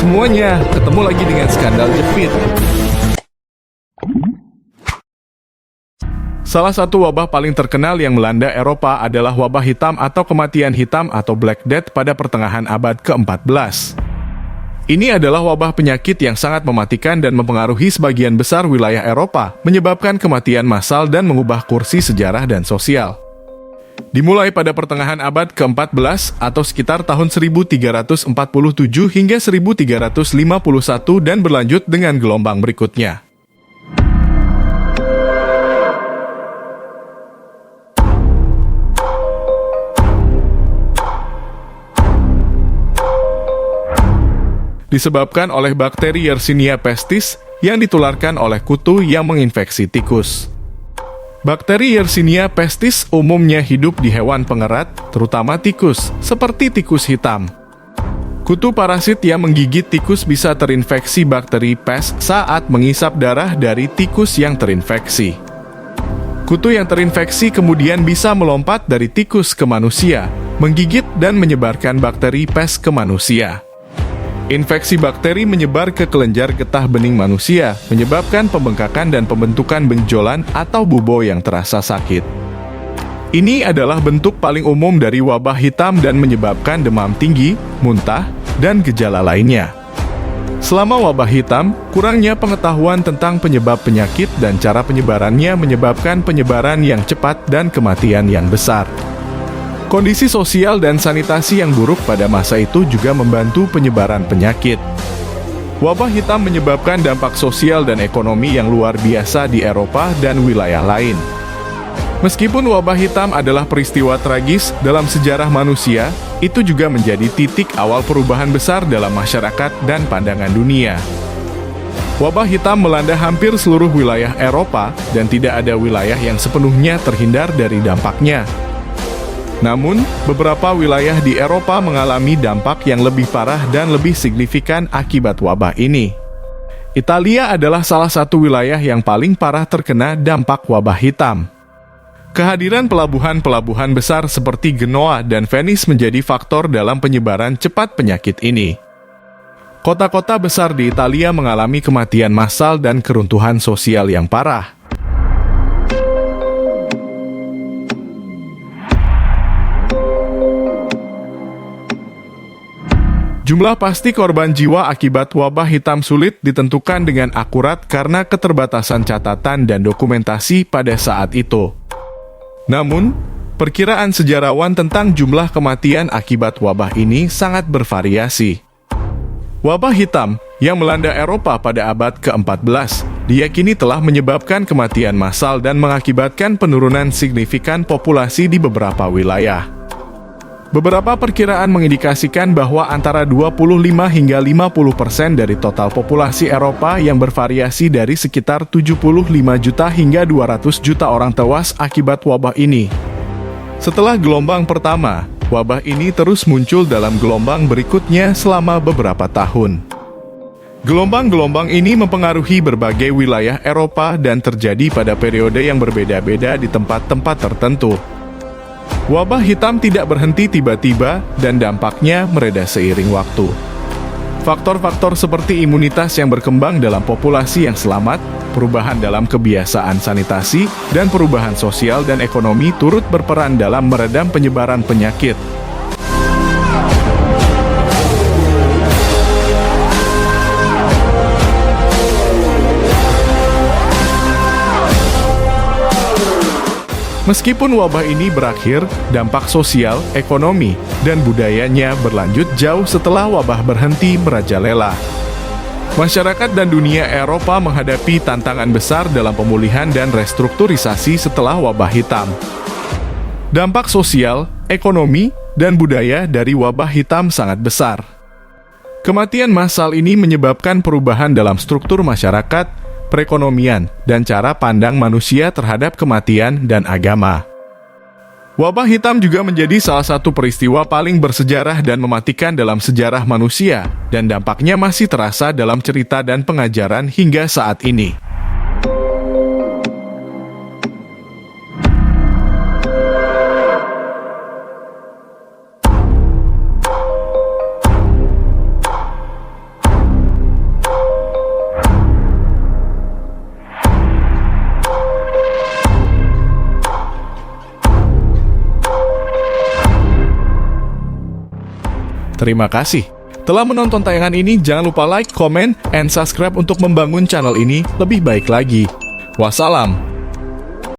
semuanya, ketemu lagi dengan Skandal Jepit. Salah satu wabah paling terkenal yang melanda Eropa adalah wabah hitam atau kematian hitam atau Black Death pada pertengahan abad ke-14. Ini adalah wabah penyakit yang sangat mematikan dan mempengaruhi sebagian besar wilayah Eropa, menyebabkan kematian massal dan mengubah kursi sejarah dan sosial. Dimulai pada pertengahan abad ke-14 atau sekitar tahun 1347 hingga 1351 dan berlanjut dengan gelombang berikutnya. Disebabkan oleh bakteri Yersinia pestis yang ditularkan oleh kutu yang menginfeksi tikus. Bakteri Yersinia pestis umumnya hidup di hewan pengerat, terutama tikus, seperti tikus hitam. Kutu parasit yang menggigit tikus bisa terinfeksi bakteri pes saat mengisap darah dari tikus yang terinfeksi. Kutu yang terinfeksi kemudian bisa melompat dari tikus ke manusia, menggigit dan menyebarkan bakteri pes ke manusia. Infeksi bakteri menyebar ke kelenjar getah bening manusia, menyebabkan pembengkakan dan pembentukan benjolan atau bubo yang terasa sakit. Ini adalah bentuk paling umum dari wabah hitam dan menyebabkan demam tinggi, muntah, dan gejala lainnya. Selama wabah hitam, kurangnya pengetahuan tentang penyebab penyakit dan cara penyebarannya menyebabkan penyebaran yang cepat dan kematian yang besar. Kondisi sosial dan sanitasi yang buruk pada masa itu juga membantu penyebaran penyakit. Wabah hitam menyebabkan dampak sosial dan ekonomi yang luar biasa di Eropa dan wilayah lain. Meskipun wabah hitam adalah peristiwa tragis dalam sejarah manusia, itu juga menjadi titik awal perubahan besar dalam masyarakat dan pandangan dunia. Wabah hitam melanda hampir seluruh wilayah Eropa dan tidak ada wilayah yang sepenuhnya terhindar dari dampaknya. Namun, beberapa wilayah di Eropa mengalami dampak yang lebih parah dan lebih signifikan akibat wabah ini. Italia adalah salah satu wilayah yang paling parah terkena dampak wabah hitam. Kehadiran pelabuhan-pelabuhan besar seperti Genoa dan Venice menjadi faktor dalam penyebaran cepat penyakit ini. Kota-kota besar di Italia mengalami kematian massal dan keruntuhan sosial yang parah. Jumlah pasti korban jiwa akibat wabah hitam sulit ditentukan dengan akurat karena keterbatasan catatan dan dokumentasi pada saat itu. Namun, perkiraan sejarawan tentang jumlah kematian akibat wabah ini sangat bervariasi. Wabah hitam yang melanda Eropa pada abad ke-14 diyakini telah menyebabkan kematian massal dan mengakibatkan penurunan signifikan populasi di beberapa wilayah. Beberapa perkiraan mengindikasikan bahwa antara 25 hingga 50% dari total populasi Eropa yang bervariasi dari sekitar 75 juta hingga 200 juta orang tewas akibat wabah ini. Setelah gelombang pertama, wabah ini terus muncul dalam gelombang berikutnya selama beberapa tahun. Gelombang-gelombang ini mempengaruhi berbagai wilayah Eropa dan terjadi pada periode yang berbeda-beda di tempat-tempat tertentu. Wabah hitam tidak berhenti tiba-tiba dan dampaknya mereda seiring waktu. Faktor-faktor seperti imunitas yang berkembang dalam populasi yang selamat, perubahan dalam kebiasaan sanitasi, dan perubahan sosial dan ekonomi turut berperan dalam meredam penyebaran penyakit. Meskipun wabah ini berakhir, dampak sosial, ekonomi, dan budayanya berlanjut jauh setelah wabah berhenti merajalela. Masyarakat dan dunia Eropa menghadapi tantangan besar dalam pemulihan dan restrukturisasi setelah wabah hitam. Dampak sosial, ekonomi, dan budaya dari wabah hitam sangat besar. Kematian massal ini menyebabkan perubahan dalam struktur masyarakat, perekonomian, dan cara pandang manusia terhadap kematian dan agama. Wabah hitam juga menjadi salah satu peristiwa paling bersejarah dan mematikan dalam sejarah manusia, dan dampaknya masih terasa dalam cerita dan pengajaran hingga saat ini. Terima kasih telah menonton tayangan ini. Jangan lupa like, comment, and subscribe untuk membangun channel ini lebih baik lagi. Wassalam.